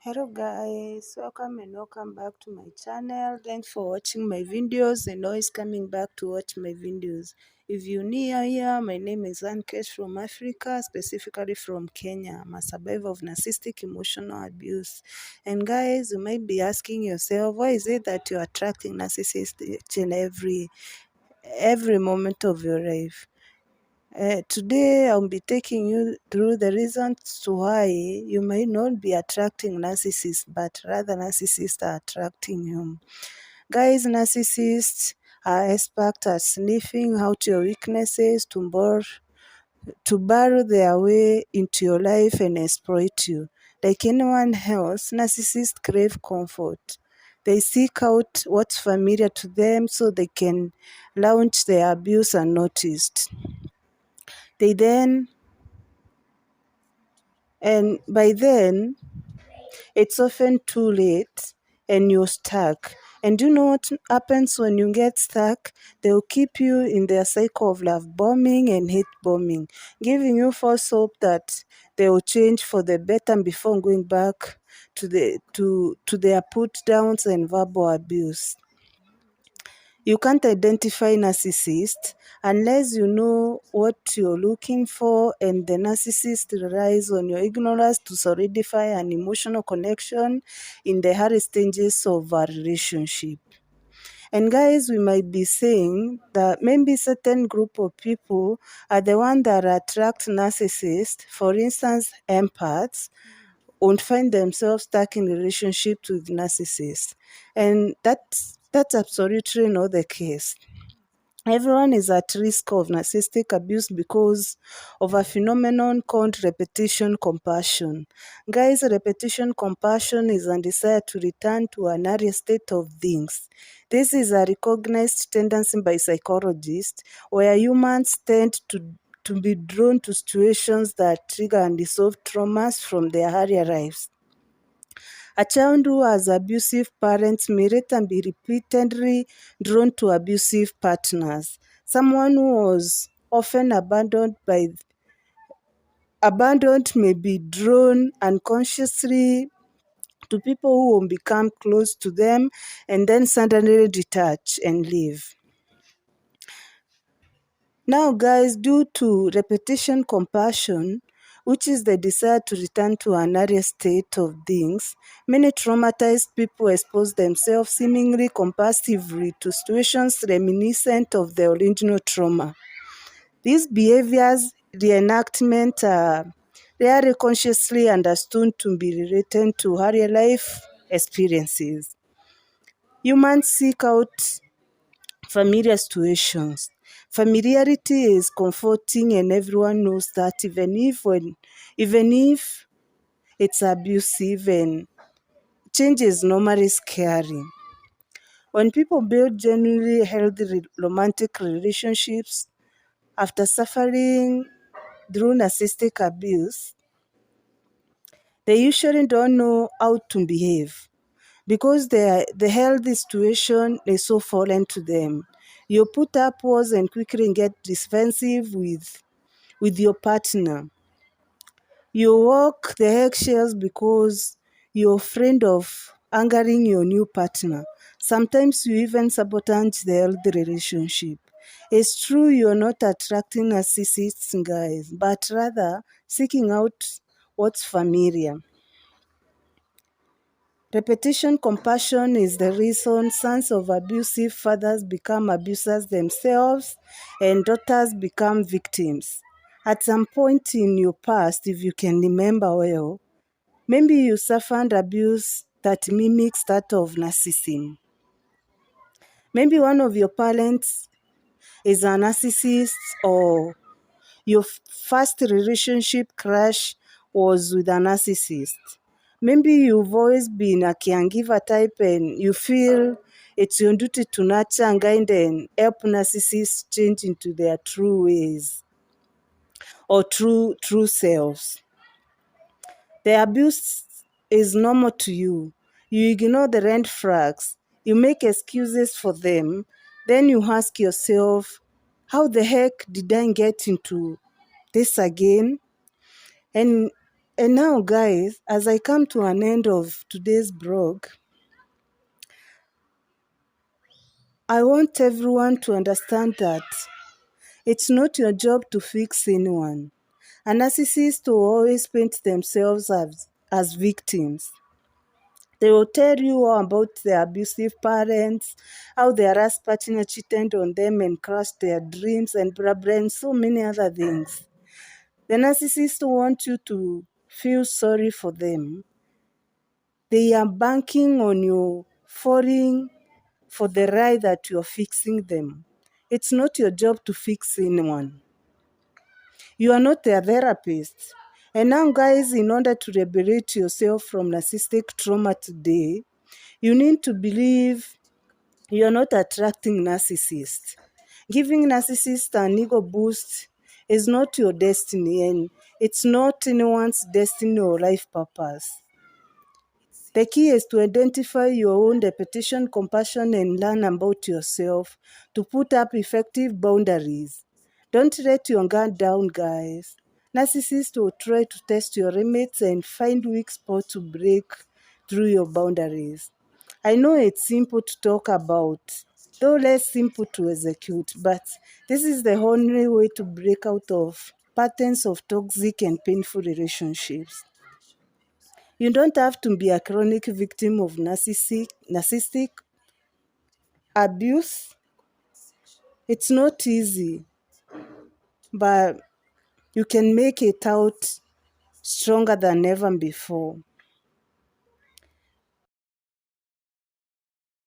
Hello guys, welcome back to my channel. Thanks for watching my videos and always coming back to watch my videos. If you're new here, my name is Ankesh from Africa, specifically from Kenya. I'm a survivor of narcissistic emotional abuse. And guys, you might be asking yourself, why is it that you're attracting narcissists each and every moment of your life? Today, I'll be taking you through the reasons to why you might not be attracting narcissists, but rather narcissists are attracting you. Guys, narcissists are expert at sniffing out your weaknesses to borrow their way into your life and exploit you. Like anyone else, narcissists crave comfort. They seek out what's familiar to them so they can launch their abuse unnoticed. They then And by then, it's often too late and you're stuck. And you know what happens when you get stuck? They'll keep you in their cycle of love bombing and hate bombing, giving you false hope that they will change for the better before going back to their put downs and verbal abuse. You can't identify narcissist unless you know what you're looking for, and the narcissist relies on your ignorance to solidify an emotional connection in the early stages of a relationship. And guys, we might be saying that maybe certain group of people are the one that attract narcissists. For instance, empaths won't find themselves stuck in relationships with narcissists. And that's absolutely not the case. Everyone is at risk of narcissistic abuse because of a phenomenon called repetition compulsion. Guys, repetition compulsion is a desire to return to an earlier state of things. This is a recognized tendency by psychologists where humans tend to be drawn to situations that trigger unresolved traumas from their earlier lives. A child who has abusive parents may later be repeatedly drawn to abusive partners. Someone who was often abandoned may be drawn unconsciously to people who will become close to them and then suddenly detach and leave. Now, guys, due to repetition compulsion, which is the desire to return to an earlier state of things, many traumatized people expose themselves seemingly compulsively to situations reminiscent of the original trauma. These behaviors reenactment are rarely consciously understood to be related to earlier life experiences. Humans seek out familiar situations. Familiarity is comforting, and everyone knows that even if it's abusive, and change is normally scary. When people build genuinely healthy romantic relationships after suffering through narcissistic abuse, they usually don't know how to behave because the healthy situation is so foreign to them. You put up walls and quickly get defensive with your partner. You walk the eggshells because you're afraid of angering your new partner. Sometimes you even sabotage the healthy relationship. It's true you're not attracting narcissists, guys, but rather seeking out what's familiar. Repetition compulsion is the reason sons of abusive fathers become abusers themselves and daughters become victims. At some point in your past, if you can remember well, maybe you suffered abuse that mimics that of narcissism. Maybe one of your parents is a narcissist, or your first relationship crush was with a narcissist. Maybe you've always been a caregiver type and you feel it's your duty to nurture and guide and help narcissists change into their true ways or true selves. The abuse is normal to you. You ignore the red flags. You make excuses for them. Then you ask yourself, how the heck did I get into this again? And And now, guys, as I come to an end of today's blog, I want everyone to understand that it's not your job to fix anyone. A narcissist will always paint themselves as victims. They will tell you all about their abusive parents, how their last partner cheated on them and crushed their dreams, and blah blah, and so many other things. The narcissists want you to feel sorry for them. They are banking on you falling for the ride that you're fixing them. It's not your job to fix anyone. You are not their therapist. And now, guys, in order to liberate yourself from narcissistic trauma today, you need to believe you're not attracting narcissists. Giving narcissists an ego boost is not your destiny, and it's not anyone's destiny or life purpose. The key is to identify your own repetition, compassion, and learn about yourself to put up effective boundaries. Don't let your guard down, guys. Narcissists will try to test your limits and find weak spots to break through your boundaries. I know it's simple to talk about, though less simple to execute, but this is the only way to break out of patterns of toxic and painful relationships. You don't have to be a chronic victim of narcissistic abuse. It's not easy, but you can make it out stronger than ever before.